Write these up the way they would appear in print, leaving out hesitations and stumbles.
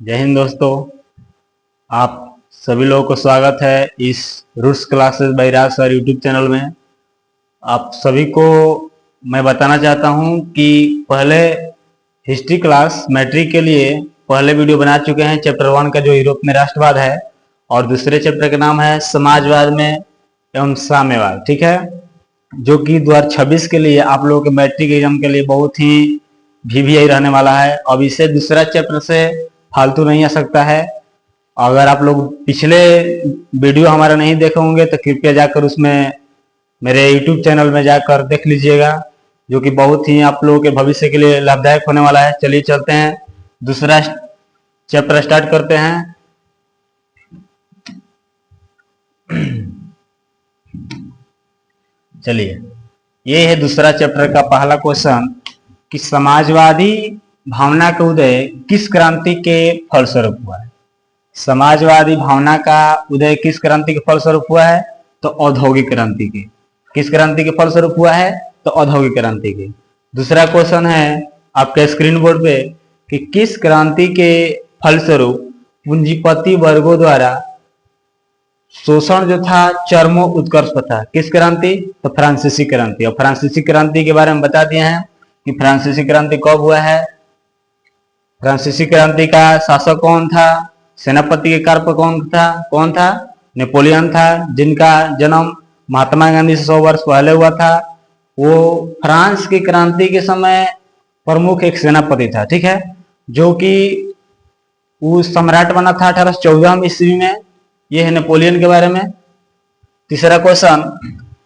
जय हिंद दोस्तों। आप सभी लोगों को स्वागत है इस Roots Classes by Raj sir YouTube channel में। आप सभी को मैं बताना चाहता हूं कि पहले हिस्ट्री क्लास मैट्रिक के लिए पहले वीडियो बना चुके हैं। चैप्टर 1 का जो यूरोप में राष्ट्रवाद है और दूसरे चैप्टर का नाम है समाजवाद में एवं साम्यवाद, ठीक है, जो कि 2026 के लिए आप लोगों के मैट्रिक एग्जाम के लिए बहुत ही VVI रहने वाला है। अब इसे दूसरा चैप्टर से फालतू नहीं आ सकता है। अगर आप लोग पिछले वीडियो हमारा नहीं देखे होंगे तो कृपया जाकर उसमें मेरे YouTube चैनल में जाकर देख लीजिएगा, जो कि बहुत ही आप लोगों के भविष्य के लिए लाभदायक होने वाला है। चलिए चलते हैं, दूसरा चैप्टर स्टार्ट करते हैं। चलिए, ये है दूसरा चैप्टर का पहला क्वेश्चन कि समाजवादी भावना का उदय किस क्रांति के फलस्वरूप हुआ है। समाजवादी भावना का उदय किस क्रांति के फलस्वरूप हुआ है? तो औद्योगिक क्रांति के। किस क्रांति के फलस्वरूप हुआ है? तो औद्योगिक क्रांति के। दूसरा क्वेश्चन है आपके स्क्रीन बोर्ड पे कि किस क्रांति के फलस्वरूप पूंजीपति वर्गों द्वारा शोषण जो था चरमो उत्कर्ष पर था। किस क्रांति? तो फ्रांसीसी क्रांति। और फ्रांसीसी क्रांति के बारे में बता दिए हैं कि फ्रांसीसी क्रांति कब हुआ है। फ्रांसीसी क्रांति का शासक कौन था? सेनापति के कार्य पर कौन था? नेपोलियन था, जिनका जन्म महात्मा गांधी से 100 वर्ष पहले हुआ था। वो फ्रांस की क्रांति के समय प्रमुख एक सेनापति था, ठीक है, जो कि वो सम्राट बना था 1814 ईस्वी में। ये है नेपोलियन के बारे में। तीसरा क्वेश्चन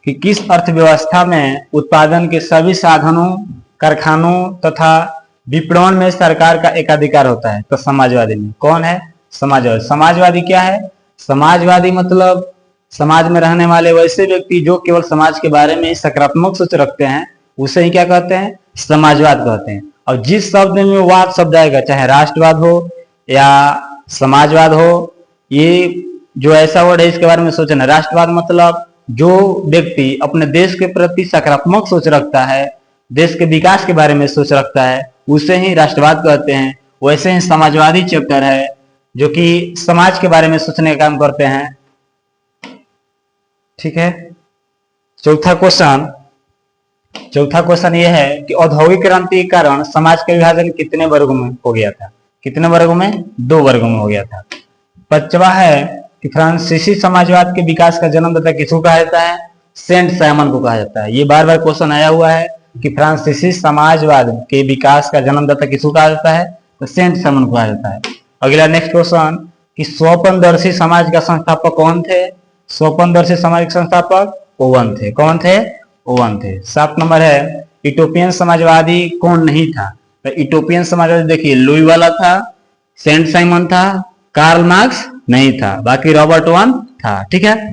कि किस अर्थव्यवस्था में उत्पादन के सभी साधनों, कारखानों तथा विपणन में सरकार का एकाधिकार होता है। तो समाजवादी में। कौन है? समाजवादी। समाजवादी क्या है? समाजवादी मतलब समाज में रहने वाले वैसे व्यक्ति जो केवल समाज के बारे में सकारात्मक सोच रखते हैं, उसे ही क्या कहते हैं? समाजवाद कहते हैं। और जिस शब्द में वाद शब्द आएगा, चाहे राष्ट्रवाद हो या समाजवाद हो, ये जो ऐसा वर्ड है इसके बारे में सोचना। राष्ट्रवाद मतलब जो व्यक्ति अपने देश के प्रति सकारात्मक सोच रखता है, देश के विकास के बारे में सोच रखता है, उसे ही राष्ट्रवाद कहते हैं। वैसे ही समाजवादी चैप्टर है जो कि समाज के बारे में सोचने का काम करते हैं, ठीक है। चौथा क्वेश्चन यह है कि औद्योगिक क्रांति के कारण समाज का विभाजन कितने वर्गों में हो गया था? कितने वर्गों में? 2 वर्गों में हो गया था। पांचवा है कि फ्रांसीसी समाजवाद के विकास का जन्मदाता किसको कहा जाता है? सेंट साइमन को कहा जाता है। ये बार बार क्वेश्चन आया हुआ है कि फ्रांसीसी समाजवाद के विकास का जन्मदाता किसको कहा जाता है? तो सेंट साइमन को कहा जाता है। अगला नेक्स्ट क्वेश्चन कि स्वपनदर्शी समाज का संस्थापक कौन थे? स्वपनदर्शी समाज के संस्थापक ओवन थे। कौन थे? ओवन थे। 7 नंबर है यूटोपियन समाजवादी कौन नहीं था? तो यूटोपियन समाजवादी देखिए, लुई वाला था, सेंट साइमन था, कार्ल मार्क्स नहीं था, बाकी रॉबर्ट ओवन था, ठीक है।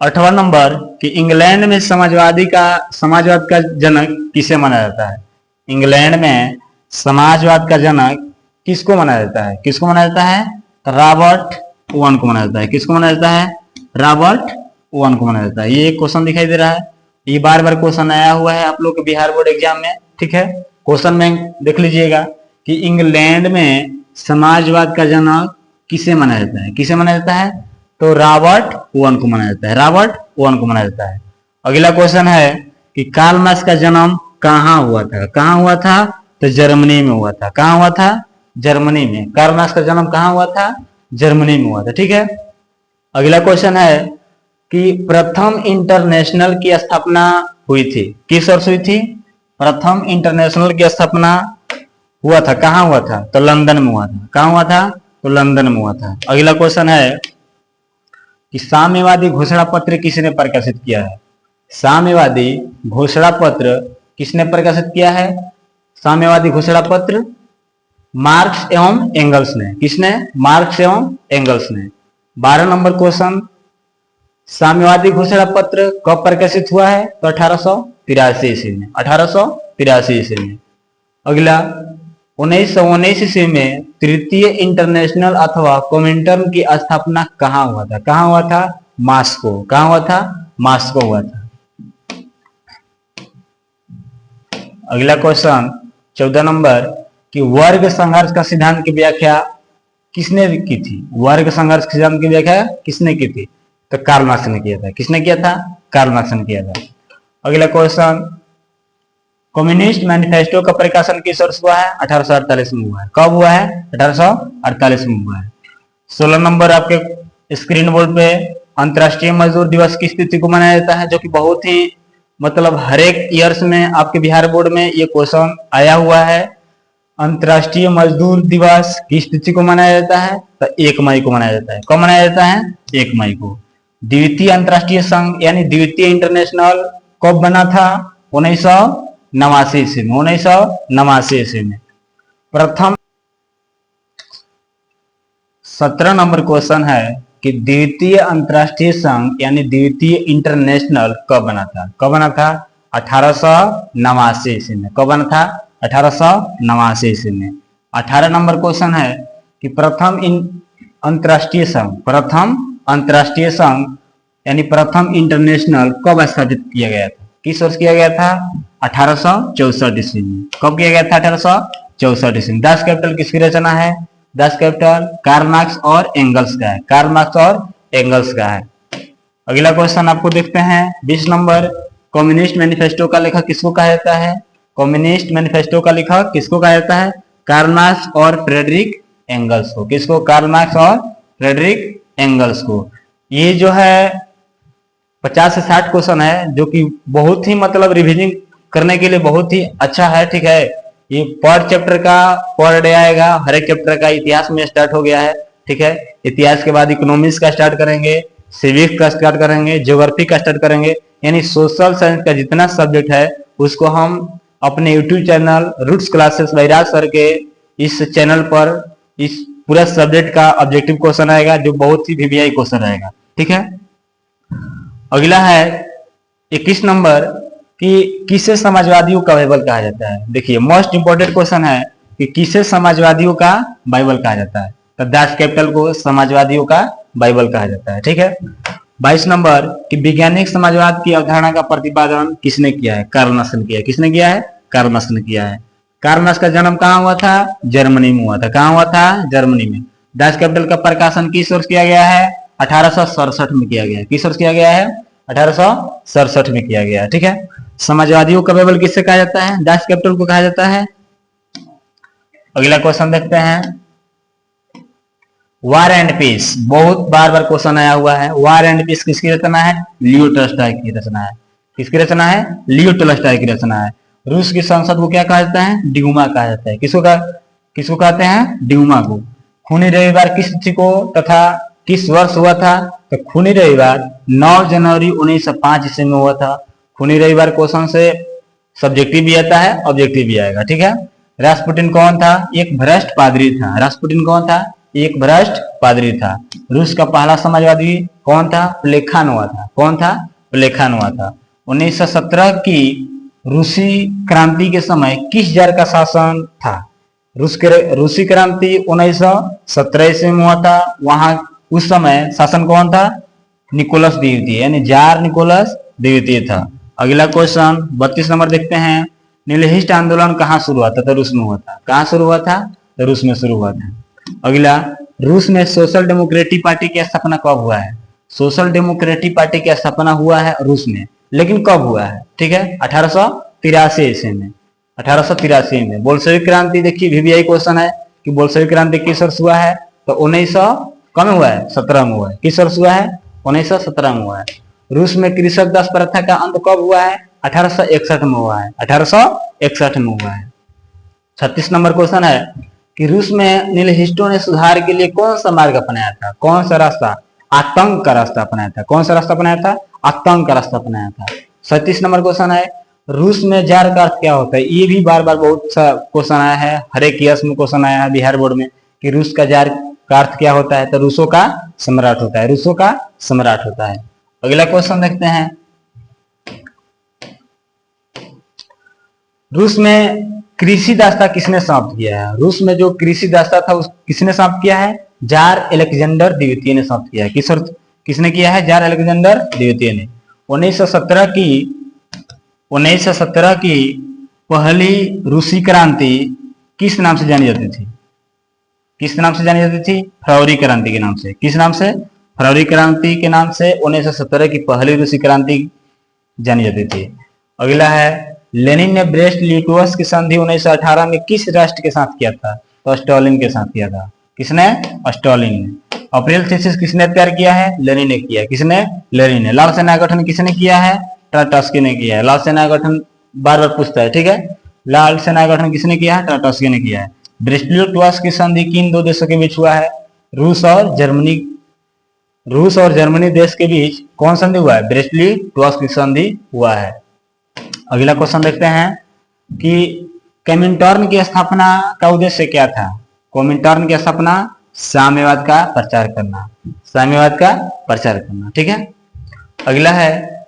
8वां नंबर कि इंग्लैंड में समाजवाद का जनक किसे माना जाता है? इंग्लैंड में समाजवाद का जनक किसको माना जाता है? किसको माना जाता है? रॉबर्ट ओवन को माना जाता है। किसको माना जाता है? रॉबर्ट ओवन को माना जाता है। ये एक क्वेश्चन दिखाई दे रहा है, ये बार बार क्वेश्चन आया हुआ है आप लोग के बिहार बोर्ड एग्जाम में, ठीक है। क्वेश्चन में देख लीजिएगा कि इंग्लैंड में समाजवाद का जनक किसे माना जाता है? किसे माना जाता है? तो रॉबर्ट ओवन को माना जाता है। रॉबर्ट ओवन को माना जाता है। अगला क्वेश्चन है कि कार्ल मार्क्स का जन्म कहाँ हुआ था? कहाँ हुआ था? तो जर्मनी में हुआ था। कहाँ हुआ था? जर्मनी में। कार्ल मार्क्स का जन्म कहाँ हुआ था? जर्मनी में हुआ था, ठीक है। अगला क्वेश्चन है कि प्रथम इंटरनेशनल की स्थापना हुई थी, किस वर्ष हुई थी? प्रथम इंटरनेशनल की स्थापना हुआ था, कहाँ हुआ था? तो लंदन में हुआ था। कहाँ हुआ था? तो लंदन में हुआ था। अगला क्वेश्चन है कि साम्यवादी घोषणा पत्र किसने प्रकाशित किया है? साम्यवादी घोषणा पत्र किसने प्रकाशित किया है? साम्यवादी घोषणा पत्र मार्क्स एवं एंगल्स ने। किसने? मार्क्स एवं एंगल्स ने। 12 नंबर क्वेश्चन, साम्यवादी घोषणा पत्र कब प्रकाशित हुआ है? तो 1883 ईस्वी में। 1883 ईस्वी में। अगला 1919 ईस्वी में तृतीय इंटरनेशनल अथवा कोमिंटर्न की स्थापना कहाँ हुआ था? कहाँ हुआ था? मॉस्को। कहाँ हुआ था? मॉस्को हुआ था। अगला क्वेश्चन 14 नंबर कि वर्ग संघर्ष का सिद्धांत की व्याख्या किसने की थी? वर्ग संघर्ष सिद्धांत की व्याख्या किसने की थी? तो कार्ल मार्क्स ने किया था। किसने किया था? कार्ल मार्क्स ने किया था। अगला क्वेश्चन, कम्युनिस्ट मैनिफेस्टो का प्रकाशन किस वर्ष हुआ है? 1848 में हुआ है। कब हुआ है? 1848 में हुआ है। 16 नंबर आपके स्क्रीन बोर्ड पे अंतर्राष्ट्रीय मजदूर दिवस किस तिथि को मनाया जाता है? जो कि बहुत ही मतलब हर एक ईयर्स में आपके बिहार बोर्ड में ये क्वेश्चन आया हुआ है। अंतर्राष्ट्रीय मजदूर दिवस किस तिथि को मनाया जाता है? तो 1 मई को मनाया जाता है। कब मनाया जाता है? 1 मई को। द्वितीय अंतर्राष्ट्रीय संघ यानी द्वितीय इंटरनेशनल कब बना था? 1989 ईस्वी में। 1989 ईस्वी में। प्रथम 17 नंबर क्वेश्चन है कि द्वितीय अंतर्राष्ट्रीय संघ यानी द्वितीय इंटरनेशनल कब बना था? कब बना था? 1889 ईस्वी में। कब बना था? 1889 ईस्वी में। 18 नंबर क्वेश्चन है कि प्रथम अंतर्राष्ट्रीय संघ, प्रथम अंतर्राष्ट्रीय संघ यानी प्रथम इंटरनेशनल कब स्थापित किया गया था? किस वर्ष किया गया था? 1864 ईस्वी में। कब किया गया था? 1864 ईस्वी में। 10 कैपिटल किसकी रचना है? 10 कैपिटल कार्ल मार्क्स और एंगल्स का है। कार्ल मार्क्स और एंगल्स का है। अगला क्वेश्चन आपको देखते हैं 20 नंबर, कम्युनिस्ट मैनिफेस्टो का लेखक किसको कहा जाता है? कम्युनिस्ट मैनिफेस्टो का लेखक किसको कहा जाता है? कार्ल मार्क्स और फ्रेडरिक एंगल्स को। किसको? कार्ल मार्क्स और फ्रेडरिक एंगल्स को। ये जो है 50 से 60 क्वेश्चन है जो कि बहुत ही मतलब रिवीजन करने के लिए बहुत ही अच्छा है। ठीक है, ये पर चैप्टर का पर डे आएगा। हर एक चैप्टर का इतिहास में स्टार्ट हो गया है। ठीक है, इतिहास के बाद इकोनॉमिक्स का स्टार्ट करेंगे, सिविक्स का स्टार्ट करेंगे, ज्योग्राफी का स्टार्ट करेंगे, यानी सोशल साइंस का जितना सब्जेक्ट है उसको हम अपने YouTube channel Roots Classes Bairaj sir के इस चैनल पर इस पूरा सब्जेक्ट का ऑब्जेक्टिव क्वेश्चन आएगा जो बहुत ही वीवीआई क्वेश्चन आएगा। ठीक है, अगला है 21 नंबर कि किसे समाजवादियों का बाइबल कहा जाता है? देखिए मोस्ट इंपोर्टेंट क्वेश्चन है कि किसे समाजवादियों का बाइबल कहा जाता है? तो 10 कैपिटल को समाजवादियों का बाइबल कहा जाता है। ठीक है, 22 नंबर कि वैज्ञानिक समाजवाद की अवधारणा का प्रतिपादन किसने किया है? कार्ल मार्क्स ने किया है। किसने किया है? कार्ल मार्क्स ने किया है। कार्ल मार्क्स का जन्म कहाँ हुआ था? जर्मनी में हुआ था। कहाँ हुआ था? जर्मनी में। 10 कैपिटल का प्रकाशन किस वर्ष किया गया है? 1867 में किया गया है। किस वर्ष किया गया है? 1867 में किया गया है। ठीक है, समाजवादियों का बाइबल किससे कहा जाता है? 10 कैपिटल को कहा जाता है। अगला क्वेश्चन देखते हैं, वार एंड पीस। बहुत बार बार क्वेश्चन आया हुआ है। वार एंड पीस किसकी रचना है? लियो टॉल्स्टॉय की रचना है। किसकी रचना है? लियो टॉल्स्टॉय की रचना है। रूस की संसद को क्या कहा जाता है? ड्यूमा कहा जाता है। किसको कहते हैं? ड्यूमा को। खूनी रविवार किस तिथि को तथा किस वर्ष हुआ था? तो खूनी रविवार 9 जनवरी 1905 ईस्वी में हुआ था। खूनी रविवार क्वेश्चन से सब्जेक्टिव भी आता है, ऑब्जेक्टिव भी आएगा। ठीक है, रास्पुटिन कौन था? एक भ्रष्ट पादरी था। रास्पुटिन कौन था? एक भ्रष्ट पादरी था। रूस का पहला समाजवादी कौन था? प्लेखानोवा था। कौन था? प्लेखानोवा था। 1917 की रूसी क्रांति के समय किस जार का शासन था? रूसी क्रांति 1917 ईस्वी में हुआ था। वहां उस समय शासन कौन था? निकोलस द्वितीय, यानी जार निकोलस द्वितीय था। अगला क्वेश्चन 32 नंबर देखते हैं, निलहिस्ट आंदोलन कहाँ शुरू हुआ था? तो रूस में हुआ था। कहाँ शुरू हुआ था? तो रूस में शुरू हुआ था। अगला, रूस में सोशल डेमोक्रेटिक पार्टी की स्थापना कब हुआ है? सोशल डेमोक्रेटिक पार्टी की स्थापना हुआ है रूस में, लेकिन कब हुआ है? ठीक है, 1883 ईस्वी में। 1883 में। बोल्शेविक क्रांति, देखिए वीवीआई क्वेश्चन है कि बोल्शेविक क्रांति किस वर्ष हुआ है? तो 1900 कम हुआ है? 17 में हुआ है। किस वर्ष हुआ है? 1917 में हुआ है। रूस में कृषक दास प्रथा का अंत कब हुआ है? 1861 में हुआ है। 1861 में हुआ है। 36 नंबर क्वेश्चन है कि रूस में निलहिस्टों ने सुधार के लिए कौन सा मार्ग अपनाया था? कौन सा रास्ता? आतंक का रास्ता अपनाया था। कौन सा रास्ता अपनाया था? आतंक का रास्ता अपनाया था। 37 नंबर क्वेश्चन है, रूस में जार का अर्थ क्या होता है? ये भी बार बार बहुत सा क्वेश्चन आया है, हर एक ईयर्स में क्वेश्चन आया है बिहार बोर्ड में कि रूस का जार का अर्थ क्या होता है? तो रूसों का सम्राट होता है। रूसों का सम्राट होता है। अगला क्वेश्चन देखते हैं, रूस में कृषि दास्ता किसने समाप्त किया है? रूस में जो कृषि दास्ता था उस किसने समाप्त किया है? जार अलेक्जेंडर द्वितीय ने समाप्त किया है। किसने किया है? जार अलेक्जेंडर द्वितीय ने। 1917 की पहली रूसी क्रांति किस नाम से जानी जाती थी? किस नाम से जानी जाती थी? फरवरी क्रांति के नाम से। किस नाम से? फरवरी क्रांति के नाम से 1917 की पहली रूसी क्रांति जानी जाती थी। अगला है, लेनिन ने ब्रेस्ट लिटोवस्क की संधि 1918 में किस राष्ट्र के साथ किया था? तो स्टालिन के साथ किया था। किसने? स्टालिन ने। अप्रैल थीसिस किसने तैयार किया है? लेनिन ने किया। किसने? लेनिन ने। लाल सेना गठन किसने किया है? ट्राटस्की ने किया है। लाल सेना गठन बार बार पूछता है, ठीक है। लाल सेना गठन किसने किया है? ट्राटस्की ने किया है। ब्रेस्ट-लिटोवस्क की संधि किन दो देशों के बीच हुआ है? रूस और जर्मनी। रूस और जर्मनी देश के बीच कौन संधि हुआ है? ब्रेस्ट-लिटोवस्क की संधि हुआ है। अगला क्वेश्चन देखते हैं कि कमिंटर्न की स्थापना का उद्देश्य क्या था? कमिंटर्न की स्थापना साम्यवाद का प्रचार करना। साम्यवाद का प्रचार करना, ठीक है। अगला है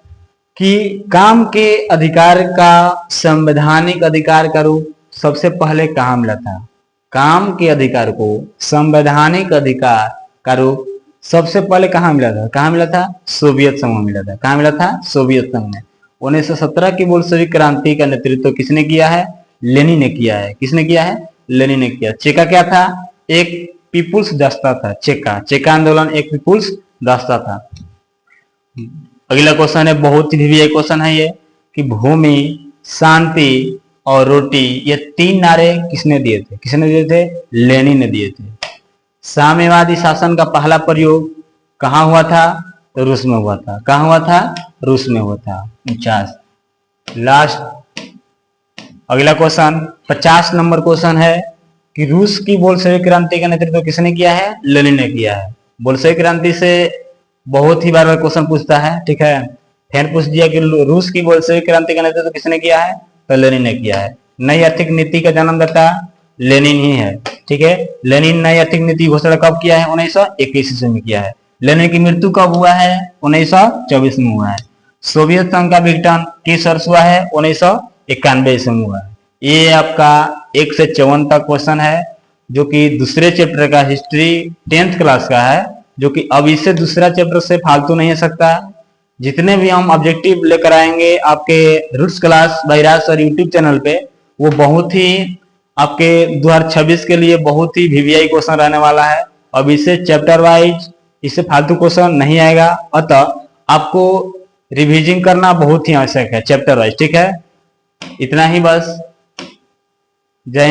कि काम के अधिकार का संवैधानिक अधिकार का रूप सबसे पहले कहाँ मिला था? काम के अधिकार को संवैधानिक अधिकार का रूप सबसे पहले कहाँ मिला था? कहाँ मिला था? सोवियत संघ में मिला था। कहाँ मिला था? सोवियत संघ में। 1917 की बोल्शेविक क्रांति का नेतृत्व किसने किया है? लेनिन ने किया है। किसने किया है? लेनिन ने किया। चेका क्या था? एक पीपुल्स दास्ता था। चेका आंदोलन एक पीपुल्स दास्ता था। अगला क्वेश्चन है, बहुत ही वीवीआई क्वेश्चन है ये, कि भूमि, शांति और रोटी, ये तीन नारे किसने दिए थे? किसने दिए थे? लेनिन ने दिए थे। साम्यवादी शासन का पहला प्रयोग कहाँ हुआ था? तो रूस में हुआ था। कहाँ हुआ था? रूस में हुआ था। 49 लास्ट। अगला क्वेश्चन 50 नंबर क्वेश्चन है कि रूस की बोल्शेविक क्रांति का नेतृत्व किसने किया है? लेनिन ने किया है। बोल्शेविक क्रांति से बहुत ही बार बार क्वेश्चन पूछता है, ठीक है। फिर पूछ दिया कि रूस की बोल्शेविक क्रांति का नेतृत्व किसने किया है? तो लेनिन ने किया है। नई आर्थिक नीति का जन्मदाता लेनिन ही है, ठीक है। लेनिन नई आर्थिक नीति घोषणा कब किया है? 1921 ईस्वी में किया है। लेनिन की मृत्यु कब हुआ है? 1924 में हुआ है। सोवियत संघ का विघटन किस वर्ष हुआ है? 1991 ईस्वी में हुआ है। ये आपका 1 से 54 तक क्वेश्चन है, जो कि दूसरे चैप्टर का हिस्ट्री 10th क्लास का है, जो कि अब इससे दूसरा चैप्टर से फालतू नहीं हो सकता। जितने भी हम ऑब्जेक्टिव लेकर आएंगे आपके रूट्स क्लास बायरास और यूट्यूब चैनल पे, वो बहुत ही आपके 2026 के लिए बहुत ही वीवीआई क्वेश्चन रहने वाला है। अब इससे चैप्टर वाइज इससे फालतू क्वेश्चन नहीं आएगा, अतः आपको रिवीजन करना बहुत ही आवश्यक है चैप्टर वाइज, ठीक है। इतना ही बस। जय